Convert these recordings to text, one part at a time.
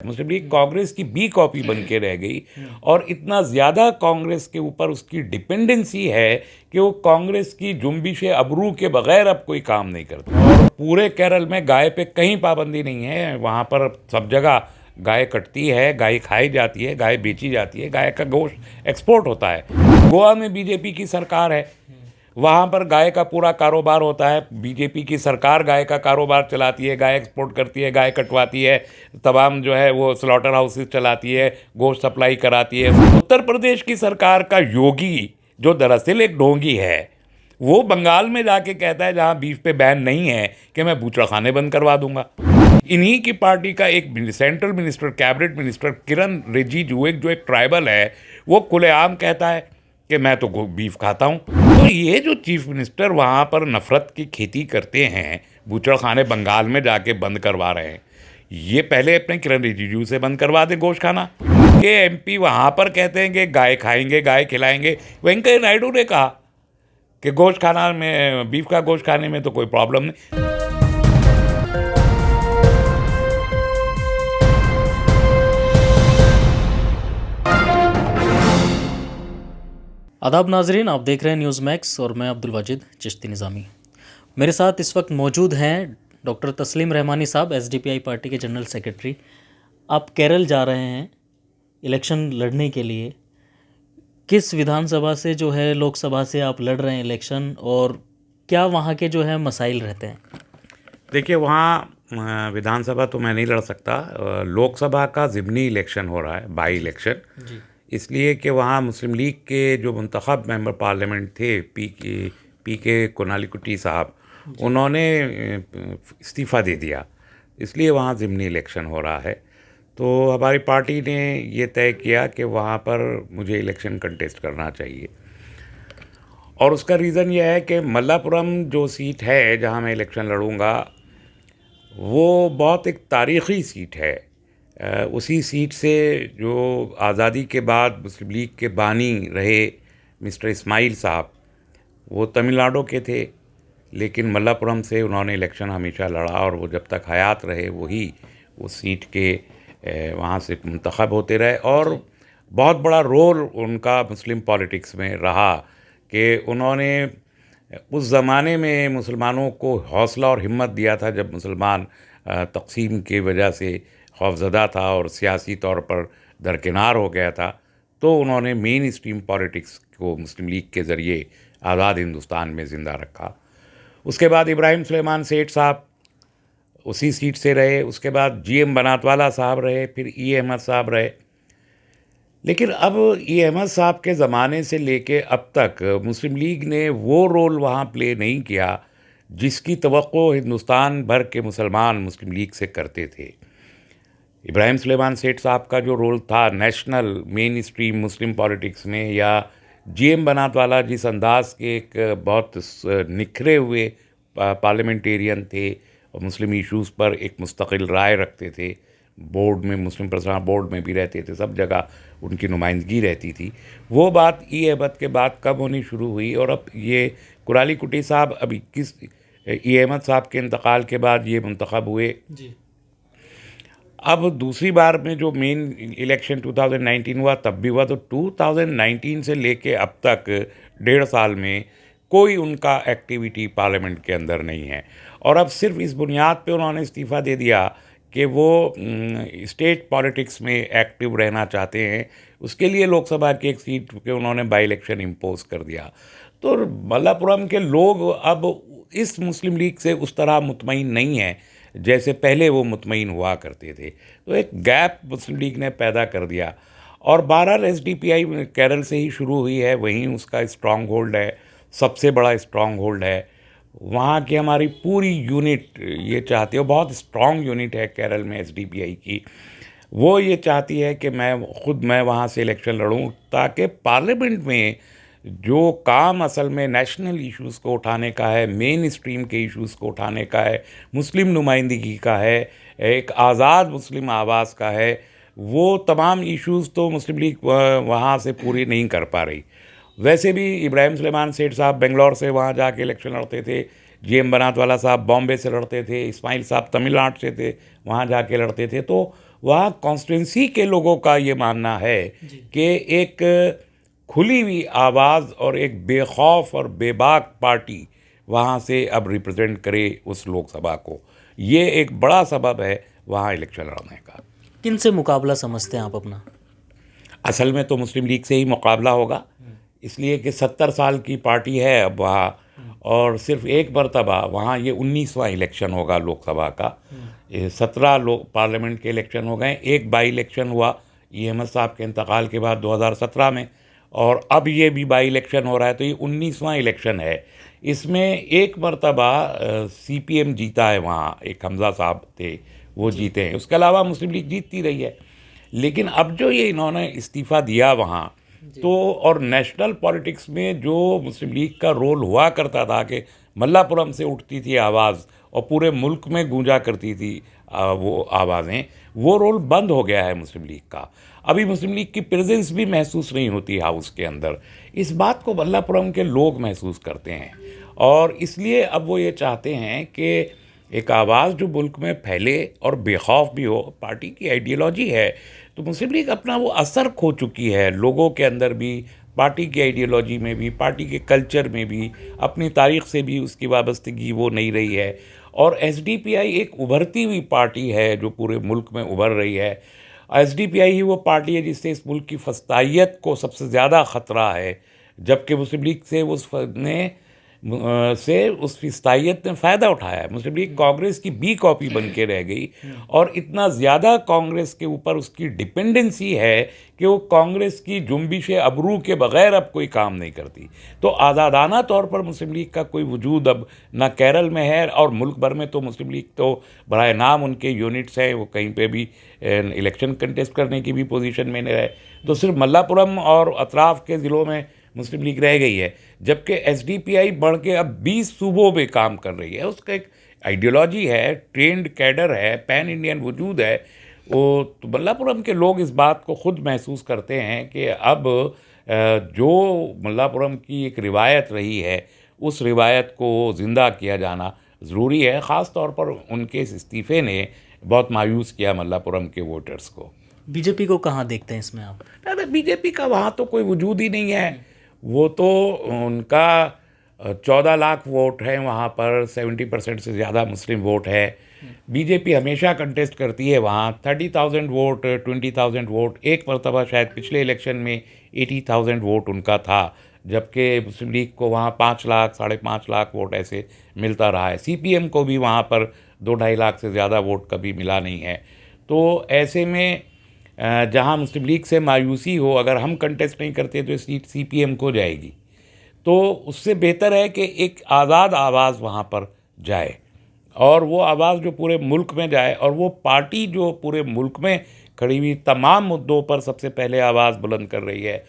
मुस्लिम league Congress की B copy बन के रह गई, और इतना ज़्यादा कांग्रेस के ऊपर उसकी डिपेंडेंसी है कि वो कांग्रेस की जुम्बिश अबरू के बगैर अब कोई काम नहीं करता। और पूरे केरल में गाय पे कहीं पाबंदी नहीं है, वहाँ पर सब जगह गाय कटती है, गाय खाई जाती है, गाय बेची जाती है, गाय का गोश्त एक्सपोर्ट होता है। गोवा में बीजेपी की सरकार है, वहाँ पर गाय का पूरा कारोबार होता है, बीजेपी की सरकार गाय का कारोबार चलाती है, गाय एक्सपोर्ट करती है, गाय कटवाती है, तमाम जो है वो स्लॉटर हाउसेस चलाती है, गोश्त सप्लाई कराती है। उत्तर प्रदेश की सरकार का योगी, जो दरअसल एक ढोंगी है, वो बंगाल में जाके कहता है जहाँ बीफ पे बैन नहीं है कि मैं बूचड़खाने बंद करवा दूंगा। इन्हीं की पार्टी का एक सेंट्रल मिनिस्टर, कैबिनेट मिनिस्टर किरण रिजिजू, जो एक ट्राइबल है, वो खुलेआम कहता है कि मैं तो बीफ खाता हूँ। तो ये जो चीफ मिनिस्टर वहाँ पर नफ़रत की खेती करते हैं, बूचड़खाने बंगाल में जाके बंद करवा रहे हैं, ये पहले अपने किरण रिजिजू से बंद करवा दे गोश्त खाना। के एमपी वहाँ पर कहते हैं कि गाय खाएंगे, गाय खिलाएंगे। वेंकैया नायडू ने कहा कि गोश्त खाना में, बीफ का गोश्त खाने में तो कोई प्रॉब्लम नहीं। आदाब नाजरीन, आप देख रहे हैं न्यूज़ मैक्स और मैं अब्दुल वाजिद चिश्ती निज़ामी। मेरे साथ इस वक्त मौजूद हैं डॉक्टर तस्लीम रहमानी साहब, एसडीपीआई पार्टी के जनरल सेक्रेटरी। आप केरल जा रहे हैं इलेक्शन लड़ने के लिए, किस विधानसभा से जो है लोकसभा से आप लड़ रहे हैं इलेक्शन, और क्या वहाँ के जो है मसाइल रहते हैं? देखिए, वहाँ विधानसभा तो मैं नहीं लड़ सकता, लोकसभा का ज़िमनी इलेक्शन हो रहा है, बाई इलेक्शन, इसलिए कि वहाँ मुस्लिम लीग के जो मुंतखब मेंबर पार्लियामेंट थे, पी के कोनालीकुटी साहब, उन्होंने इस्तीफ़ा दे दिया, इसलिए वहाँ ज़िमनी इलेक्शन हो रहा है। तो हमारी पार्टी ने ये तय किया कि वहाँ पर मुझे इलेक्शन कंटेस्ट करना चाहिए, और उसका रीज़न ये है कि मल्लापुरम जो सीट है जहाँ मैं इलेक्शन लड़ूंगा, वो बहुत एक तारीख़ी सीट है। उसी सीट से जो आज़ादी के बाद मुस्लिम लीग के बानी रहे मिस्टर इस्माइल साहब, वो तमिलनाडु के थे, लेकिन मल्लापुरम से उन्होंने इलेक्शन हमेशा लड़ा, और वो जब तक हयात रहे वही उस सीट के वहाँ से मुंतखब होते रहे। और बहुत बड़ा रोल उनका मुस्लिम पॉलिटिक्स में रहा कि उन्होंने उस ज़माने में मुसलमानों को हौसला और हिम्मत दिया था जब मुसलमान तक़सीम की वजह से खौफज़दा था और सियासी तौर पर दरकिनार हो गया था। तो उन्होंने मेन स्ट्रीम पॉलिटिक्स को मुस्लिम लीग के ज़रिए आज़ाद हिंदुस्तान में ज़िंदा रखा। उसके बाद इब्राहिम सुलेमान सेठ साहब उसी सीट से रहे, उसके बाद GM बनातवाला साहब रहे, फिर E अहमद साहब रहे। लेकिन अब E अहमद साहब के ज़माने से लेके अब तक मुस्लिम लीग ने वो रोल वहाँ प्ले नहीं किया जिसकी तवक्को हिंदुस्तान भर के मुसलमान मुस्लिम लीग से करते थे। इब्राहिम सुलेमान सेठ साहब का जो रोल था नेशनल मेन स्ट्रीम मुस्लिम पॉलिटिक्स में, या GM बनातवाला जिस अंदाज के एक बहुत निखरे हुए पार्लियामेंटेरियन थे और मुस्लिम इश्यूज़ पर एक मुस्तकिल राय रखते थे, बोर्ड में, मुस्लिम पर्सनल बोर्ड में भी रहते थे, सब जगह उनकी नुमाइंदगी रहती थी, वो बात E अहमद के बाद कब होनी शुरू हुई। और अब ये कुरालीकुटी साहब अभी E अहमद साहब के इंतकाल के बाद ये मुंतखब हुए जी। अब दूसरी बार में जो मेन इलेक्शन 2019 हुआ तब भी हुआ, तो 2019 से लेके अब तक 1.5 साल में कोई उनका एक्टिविटी पार्लियामेंट के अंदर नहीं है। और अब सिर्फ इस बुनियाद पे उन्होंने इस्तीफ़ा दे दिया कि वो स्टेट पॉलिटिक्स में एक्टिव रहना चाहते हैं, उसके लिए लोकसभा की एक सीट पे उन्होंने बाई इलेक्शन इम्पोज कर दिया। तो मल्लापुरम के लोग अब इस मुस्लिम लीग से उस तरह मुतमईन नहीं हैं जैसे पहले वो मुतमईन हुआ करते थे। तो एक गैप मुस्लिम लीग ने पैदा कर दिया। और बहरहाल SDPI केरल से ही शुरू हुई है, वहीं उसका स्ट्रॉन्ग होल्ड है, सबसे बड़ा स्ट्रॉन्ग होल्ड है। वहाँ की हमारी पूरी यूनिट ये चाहती है, बहुत स्ट्रॉन्ग यूनिट है केरल में SDPI की, वो ये चाहती है कि मैं वहाँ से इलेक्शन लड़ूँ ताकि पार्लियामेंट में जो काम असल में नेशनल इश्यूज़ को उठाने का है, मेन स्ट्रीम के इश्यूज़ को उठाने का है, मुस्लिम नुमाइंदगी का है, एक आज़ाद मुस्लिम आवाज़ का है, वो तमाम इश्यूज़ तो मुस्लिम लीग वहाँ से पूरी नहीं कर पा रही। वैसे भी इब्राहिम सुलेमान सेठ साहब बेंगलोर से वहाँ जाके इलेक्शन लड़ते थे, GM बनातवाला साहब बॉम्बे से लड़ते थे, इस्माइल साहब तमिलनाडु से थे, वहाँ जाके लड़ते थे। तो वहाँ कॉन्स्टिट्यूंसी के लोगों का ये मानना है कि एक खुली हुई आवाज़ और एक बेखौफ और बेबाक पार्टी वहाँ से अब रिप्रेजेंट करे उस लोकसभा को। ये एक बड़ा सबब है वहाँ इलेक्शन लड़ने का। किन से मुकाबला समझते हैं आप अपना? असल में तो मुस्लिम लीग से ही मुकाबला होगा, इसलिए कि 70 साल की पार्टी है अब वहाँ, और सिर्फ एक मरतबा वहाँ ये 19वां इलेक्शन होगा लोकसभा का। 17 लोग पार्लियामेंट के इलेक्शन हो गए, एक बाई इलेक्शन हुआ अहमद साहब के इंतकाल के बाद 2017 में, और अब ये भी बाई इलेक्शन हो रहा है, तो ये 19वां इलेक्शन है। इसमें एक मरतबा CPM जीता है वहाँ, एक हमज़ा साहब थे वो जीते हैं, उसके अलावा मुस्लिम लीग जीतती रही है। लेकिन अब जो ये इन्होंने इस्तीफ़ा दिया वहाँ, तो और नेशनल पॉलिटिक्स में जो मुस्लिम लीग का रोल हुआ करता था कि मल्लापुरम से उठती थी आवाज़ और पूरे मुल्क में गूंजा करती थी वो आवाज़ें, वो रोल बंद हो गया है मुस्लिम लीग का। अभी मुस्लिम लीग की प्रेजेंस भी महसूस नहीं होती हाउस के अंदर। इस बात को मल्लापुरम के लोग महसूस करते हैं, और इसलिए अब वो ये चाहते हैं कि एक आवाज़ जो मुल्क में फैले और बेखौफ भी हो। पार्टी की आइडियोलॉजी है, तो मुस्लिम लीग अपना वो असर खो चुकी है लोगों के अंदर भी, पार्टी की आइडियोलॉजी में भी, पार्टी के कल्चर में भी, अपनी तारीख से भी उसकी वाबस्तगी वो नहीं रही है। और SDPI एक उभरती हुई पार्टी है जो पूरे मुल्क में उभर रही है। SDPI ही वो पार्टी है जिससे इस मुल्क की फस्तायत को सबसे ज़्यादा ख़तरा है, जबकि मुस्लिम लीग से उस फस्तायत ने फ़ायदा उठाया है। मुस्लिम लीग कांग्रेस की बी कॉपी बन के रह गई, और इतना ज़्यादा कांग्रेस के ऊपर उसकी डिपेंडेंसी है कि वो कांग्रेस की जुम्बिश अबरू के बग़ैर अब कोई काम नहीं करती। तो आज़ादाना तौर पर मुस्लिम लीग का कोई वजूद अब ना केरल में है, और मुल्क भर में तो मुस्लिम लीग तो बराए नाम उनके यूनिट्स हैं, वो कहीं पे भी इलेक्शन कंटेस्ट करने की भी पोजीशन में नहीं रहे। तो सिर्फ मल्लापुरम और अतराफ़ के ज़िलों में मुस्लिम लीग रह गई है, जबकि SDPI बढ़ के अब 20 सूबों में काम कर रही है। उसका एक आइडियोलॉजी है, ट्रेंड कैडर है, पैन इंडियन वजूद है। वो तो मल्लापुरम के लोग इस बात को ख़ुद महसूस करते हैं कि अब जो मल्लापुरम की एक रिवायत रही है, उस रिवायत को ज़िंदा किया जाना ज़रूरी है। ख़ास तौर पर उनके इस इस्तीफ़े ने बहुत मायूस किया मल्लापुरम के वोटर्स को। बीजेपी को कहाँ देखते हैं इसमें आप? अरे बीजेपी का वहाँ तो कोई वजूद ही नहीं है। वो तो उनका 14 लाख वोट हैं वहाँ पर, 70% से ज़्यादा मुस्लिम वोट है। बीजेपी हमेशा कंटेस्ट करती है वहाँ 30,000 वोट, 20,000 वोट। एक मरतबा शायद पिछले इलेक्शन में 80,000 वोट उनका था, जबकि मुस्लिम लीग को वहाँ 5 लाख, 5.5 लाख वोट ऐसे मिलता रहा है। CPM को भी वहाँ पर 2-2.5 लाख से ज़्यादा वोट कभी मिला नहीं है। तो ऐसे में जहाँ मुस्लिम लीग से मायूसी हो, अगर हम कंटेस्ट नहीं करते तो सीट CPM को जाएगी। तो उससे बेहतर है कि एक आज़ाद आवाज़ वहाँ पर जाए, और वो आवाज़ जो पूरे मुल्क में जाए, और वो पार्टी जो पूरे मुल्क में खड़ी हुई तमाम मुद्दों पर सबसे पहले आवाज़ बुलंद कर रही है।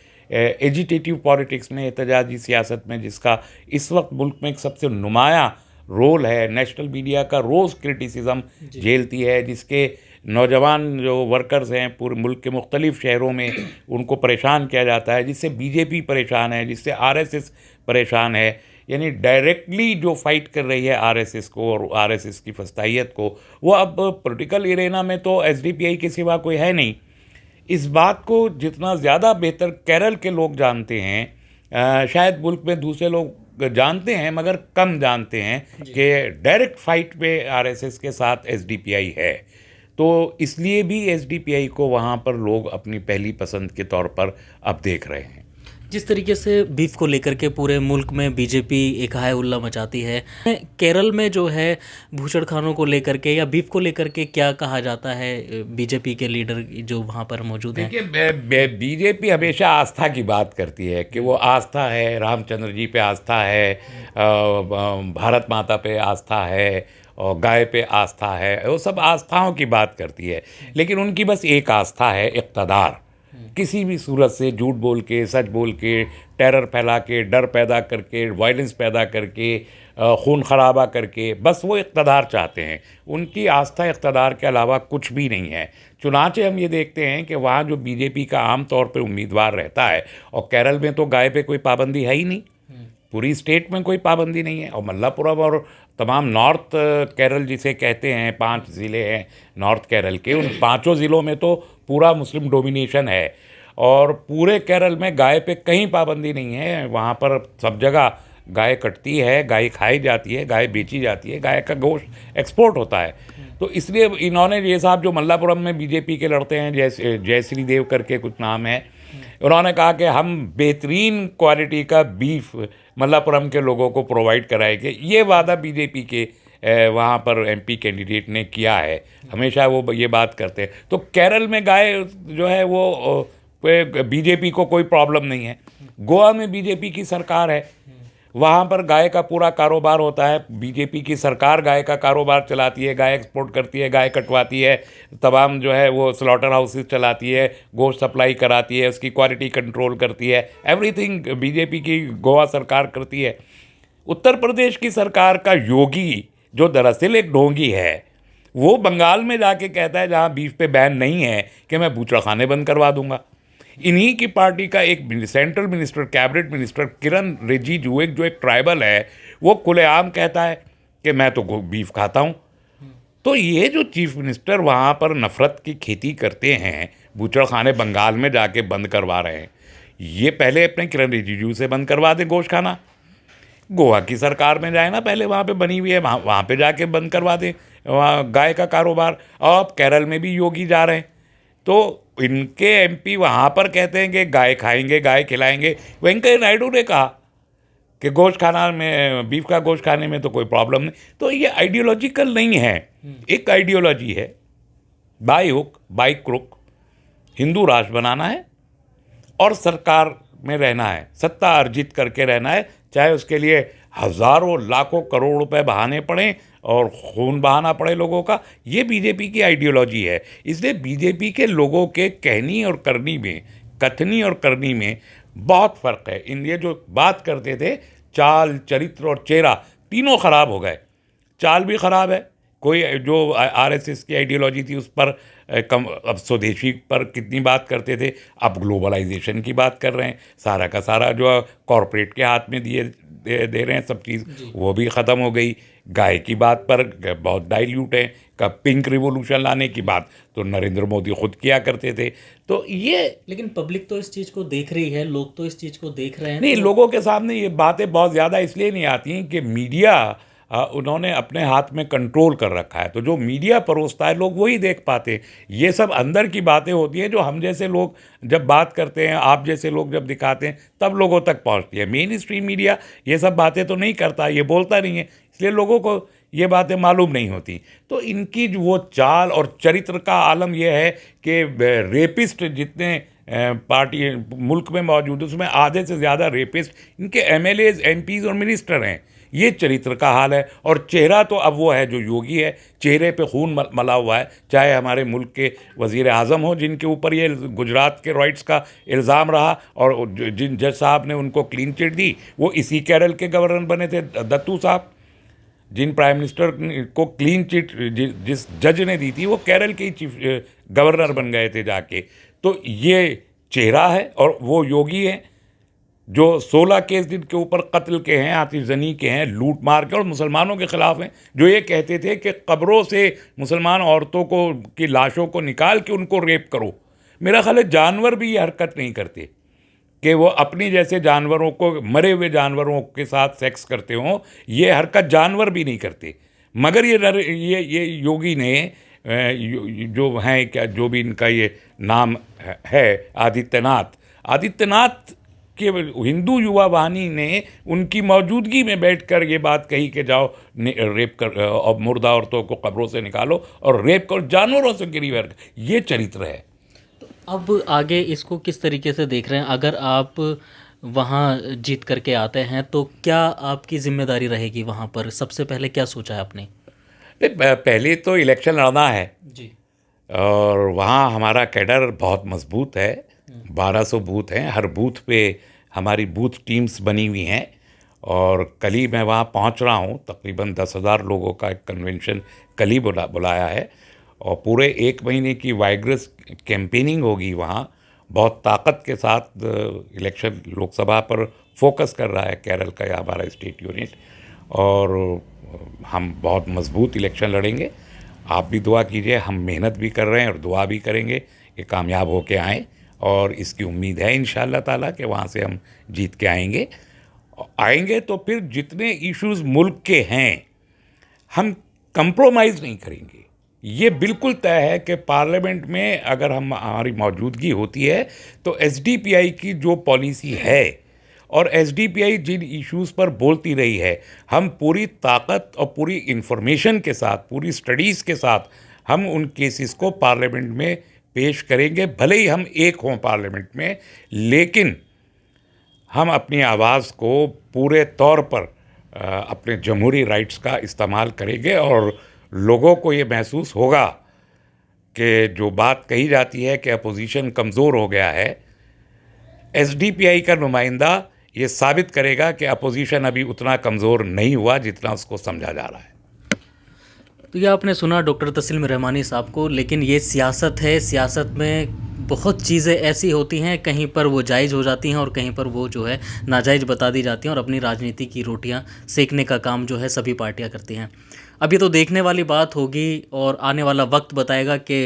एजिटेटिव पॉलिटिक्स में, एहतजाजी सियासत में, जिसका इस वक्त मुल्क में एक सबसे नुमाया रोल है। नेशनल मीडिया का रोज़ क्रिटिसिज्म झेलती है, जिसके नौजवान जो वर्कर्स हैं पूरे मुल्क के मुख्तलिफ़ शहरों में, उनको परेशान किया जाता है, जिससे BJP परेशान है, जिससे RSS परेशान है। यानी डायरेक्टली जो फाइट कर रही है RSS को और RSS की फस्तायत को, वो अब पॉलिटिकल एरेना में तो SDPI के सिवा कोई है नहीं। इस बात को जितना ज़्यादा बेहतर केरल के लोग जानते हैं, शायद मुल्क में दूसरे लोग जानते हैं मगर कम जानते हैं कि डायरेक्ट फाइट पे RSS के साथ SDPI है। तो इसलिए भी SDPI को वहाँ पर लोग अपनी पहली पसंद के तौर पर अब देख रहे हैं। जिस तरीके से बीफ को लेकर के पूरे मुल्क में बीजेपी एक हाय उल्ला मचाती है, केरल में जो है भूषण खानों को लेकर के या बीफ को लेकर के क्या कहा जाता है बीजेपी के लीडर जो वहाँ पर मौजूद हैं? देखिए, बीजेपी हमेशा आस्था की बात करती है कि वो आस्था है, रामचंद्र जी पे आस्था है, भारत माता पे आस्था है, और गाय पे आस्था है। वो सब आस्थाओं की बात करती है, लेकिन उनकी बस एक आस्था है, इक़्तिदार। किसी भी सूरत से झूठ बोल के, सच बोल के, टेरर फैला के, डर पैदा करके, वायलेंस पैदा करके, खून खराबा करके, बस वो इक़्तिदार चाहते हैं। उनकी आस्था इक़्तिदार के अलावा कुछ भी नहीं है। चुनाचे हम ये देखते हैं कि वहाँ जो बीजेपी का आम तौर पे उम्मीदवार रहता है, और केरल में तो गाय पे कोई पाबंदी है ही नहीं, पूरी स्टेट में कोई पाबंदी नहीं है। और मल्लापुरम और तमाम नॉर्थ केरल जिसे कहते हैं, 5 ज़िले हैं नॉर्थ केरल के, उन 5 ज़िलों में तो पूरा मुस्लिम डोमिनेशन है। और पूरे केरल में गाय पे कहीं पाबंदी नहीं है। वहाँ पर सब जगह गाय कटती है, गाय खाई जाती है, गाय बेची जाती है, गाय का गोश्त एक्सपोर्ट होता है। तो इसलिए इन्होंने, ये साहब जो मल्लापुरम में बीजेपी के लड़ते हैं, जय श्री देव करके कुछ नाम है, उन्होंने कहा कि हम बेहतरीन क्वालिटी का बीफ मल्लापुरम के लोगों को प्रोवाइड कराएंगे। ये वादा बीजेपी के वहाँ पर एमपी कैंडिडेट ने किया है। हमेशा वो ये बात करते हैं। तो केरल में गाय जो है वो बीजेपी को कोई प्रॉब्लम नहीं है। गोवा में बीजेपी की सरकार है, वहाँ पर गाय का पूरा कारोबार होता है। बीजेपी की सरकार गाय का कारोबार चलाती है, गाय एक्सपोर्ट करती है, गाय कटवाती है, तमाम जो है वो स्लॉटर हाउसेस चलाती है, गोश्त सप्लाई कराती है, उसकी क्वालिटी कंट्रोल करती है। एवरीथिंग बीजेपी की गोवा सरकार करती है। उत्तर प्रदेश की सरकार का योगी, जो दरअसल एक ढोंगी है, वो बंगाल में जाके कहता है जहाँ बीफ पे बैन नहीं है कि मैं बूचड़खाने बंद करवा दूंगा। इन्हीं की पार्टी का एक सेंट्रल मिनिस्टर, कैबिनेट मिनिस्टर किरण रिजिजू, जो एक ट्राइबल है, वो खुलेआम कहता है कि मैं तो बीफ खाता हूँ। तो ये जो चीफ मिनिस्टर वहाँ पर नफ़रत की खेती करते हैं, बूचड़खाने बंगाल में जाके बंद करवा रहे हैं, ये पहले अपने किरण रिजिजू से बंद करवा दे गोश्त खाना। गोवा की सरकार में जाए ना, पहले वहाँ पे बनी हुई है, वहाँ पे जाके बंद करवा दे वहाँ गाय का कारोबार। और अब केरल में भी योगी जा रहे हैं, तो इनके एमपी वहाँ पर कहते हैं कि गाय खाएंगे, गाय खिलाएंगे। वेंकैया नायडू ने कहा कि गोश्त खाना में, बीफ का गोश्त खाने में तो कोई प्रॉब्लम नहीं। तो ये आइडियोलॉजिकल नहीं है, एक आइडियोलॉजी है, by hook by crook Hindu राष्ट्र बनाना है और सरकार में रहना है, सत्ता अर्जित करके रहना है, चाहे उसके लिए हज़ारों लाखों करोड़ रुपए बहाने पड़ें और खून बहाना पड़े लोगों का। ये बीजेपी की आइडियोलॉजी है। इसलिए बीजेपी के लोगों के कहनी और करनी में, कथनी और करनी में बहुत फ़र्क है। इन ये जो बात करते थे, चाल, चरित्र और चेहरा तीनों ख़राब हो गए। चाल भी ख़राब है, कोई जो आरएसएस की आइडियोलॉजी थी उस पर कम, अब स्वदेशी पर कितनी बात करते थे, अब ग्लोबलाइजेशन की बात कर रहे हैं। सारा का सारा जो कॉरपोरेट के हाथ में दे रहे हैं सब चीज़, वो भी ख़त्म हो गई। गाय की बात पर बहुत डाइल्यूट है। का पिंक रिवॉल्यूशन लाने की बात तो नरेंद्र मोदी खुद किया करते थे। तो ये, लेकिन पब्लिक तो इस चीज़ को देख रही है, लोग तो इस चीज़ को देख रहे हैं। नहीं, लोगों के सामने ये बातें बहुत ज़्यादा इसलिए नहीं आती हैं कि मीडिया उन्होंने अपने हाथ में कंट्रोल कर रखा है। तो जो मीडिया परोसता है लोग वही देख पाते हैं। ये सब अंदर की बातें होती हैं जो हम जैसे लोग जब बात करते हैं, आप जैसे लोग जब दिखाते हैं, तब लोगों तक पहुंचती है। मेन स्ट्रीम मीडिया ये सब बातें तो नहीं करता, ये बोलता नहीं है, इसलिए लोगों को ये बातें मालूम नहीं होती। तो इनकी जो वो चाल और चरित्र का आलम यह है कि रेपिस्ट जितने पार्टी मुल्क में मौजूद है, उसमें आधे से ज़्यादा रेपिस्ट इनके एमएलएज, एमपीज और मिनिस्टर हैं। ये चरित्र का हाल है। और चेहरा तो अब वो है जो योगी है, चेहरे पे खून मला हुआ है। चाहे हमारे मुल्क के वज़ीर आज़म हो, जिनके ऊपर ये गुजरात के रॉइट्स का इल्ज़ाम रहा और जिन जज साहब ने उनको क्लीन चिट दी, वो इसी केरल के गवर्नर बने थे, दत्तू साहब। जिन प्राइम मिनिस्टर को क्लीन चिट जिस जज ने दी थी, वो केरल के ही चीफ गवर्नर बन गए थे जाके। तो ये चेहरा है। और वो योगी है जो 16 केस जिनके ऊपर कत्ल के हैं, आतिशजनी के हैं, लूट मार के, और मुसलमानों के ख़िलाफ़ हैं, जो ये कहते थे कि कब्रों से मुसलमान औरतों को की लाशों को निकाल के उनको रेप करो। मेरा ख्याल है जानवर भी ये हरकत नहीं करते कि वो अपनी जैसे जानवरों को, मरे हुए जानवरों के साथ सेक्स करते हों। ये हरकत जानवर भी नहीं करते। मगर ये योगी ने जो हैं, क्या जो भी इनका ये नाम है, आदित्यनाथ के हिंदू युवा वाहिनी ने उनकी मौजूदगी में बैठकर ये बात कही कि जाओ रेप कर और मुर्दा औरतों को कब्रों से निकालो और रेप करो, जानवरों से गिरी वर्ग। ये चरित्र है। अब आगे इसको किस तरीके से देख रहे हैं? अगर आप वहाँ जीत करके आते हैं तो क्या आपकी जिम्मेदारी रहेगी वहाँ पर? सबसे पहले क्या सोचा है आपने? पहले तो इलेक्शन लड़ना है जी। और वहाँ हमारा कैडर बहुत मजबूत है। 1200 बूथ हैं, हर बूथ पे हमारी बूथ टीम्स बनी हुई हैं। और कल ही मैं वहाँ पहुँच रहा हूँ। तकरीबन 10,000 लोगों का एक कन्वेंशन कल ही बुलाया है और पूरे 1 महीने की वाइग्रस कैंपेनिंग होगी वहाँ। बहुत ताकत के साथ इलेक्शन लोकसभा पर फोकस कर रहा है केरल का, या हमारा स्टेट यूनिट, और हम बहुत मजबूत इलेक्शन लड़ेंगे। आप भी दुआ कीजिए, हम मेहनत भी कर रहे हैं और दुआ भी करेंगे कि कामयाब होके आएँ, और इसकी उम्मीद है इंशाअल्लाह ताला कि वहाँ से हम जीत के आएंगे तो फिर जितने इश्यूज़ मुल्क के हैं हम कंप्रोमाइज़ नहीं करेंगे। ये बिल्कुल तय है कि पार्लियामेंट में अगर हमारी मौजूदगी होती है तो एसडीपीआई की जो पॉलिसी है और एसडीपीआई जिन इश्यूज़ पर बोलती रही है, हम पूरी ताकत और पूरी इंफॉर्मेशन के साथ, पूरी स्टडीज़ के साथ हम उन केसेस को पार्लियामेंट में पेश करेंगे। भले ही हम एक हों पार्लियामेंट में, लेकिन हम अपनी आवाज़ को पूरे तौर पर अपने जमहूरी राइट्स का इस्तेमाल करेंगे, और लोगों को ये महसूस होगा कि जो बात कही जाती है कि अपोजिशन कमज़ोर हो गया है, एसडीपीआई का नुमाइंदा ये साबित करेगा कि अपोजिशन अभी उतना कमज़ोर नहीं हुआ जितना उसको समझा जा रहा है। तो ये आपने सुना डॉक्टर तस्लीम रहमानी साहब को, लेकिन ये सियासत है, सियासत में बहुत चीज़ें ऐसी होती हैं, कहीं पर वो जायज़ हो जाती हैं और कहीं पर वो जो है नाजायज़ बता दी जाती हैं, और अपनी राजनीति की रोटियां सेकने का काम जो है सभी पार्टियां करती हैं। अब ये तो देखने वाली बात होगी और आने वाला वक्त बताएगा कि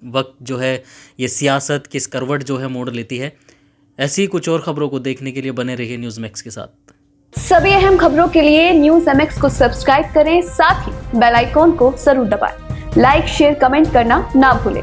वक्त जो है ये सियासत किस करवट जो है मोड़ लेती है। ऐसी ही कुछ और ख़बरों को देखने के लिए बने रहिए न्यूज़ मैक्स के साथ। सभी अहम खबरों के लिए न्यूज़ MX को सब्सक्राइब करें, साथ ही बेल आइकॉन को जरूर दबाएं। लाइक, शेयर, कमेंट करना ना भूलें।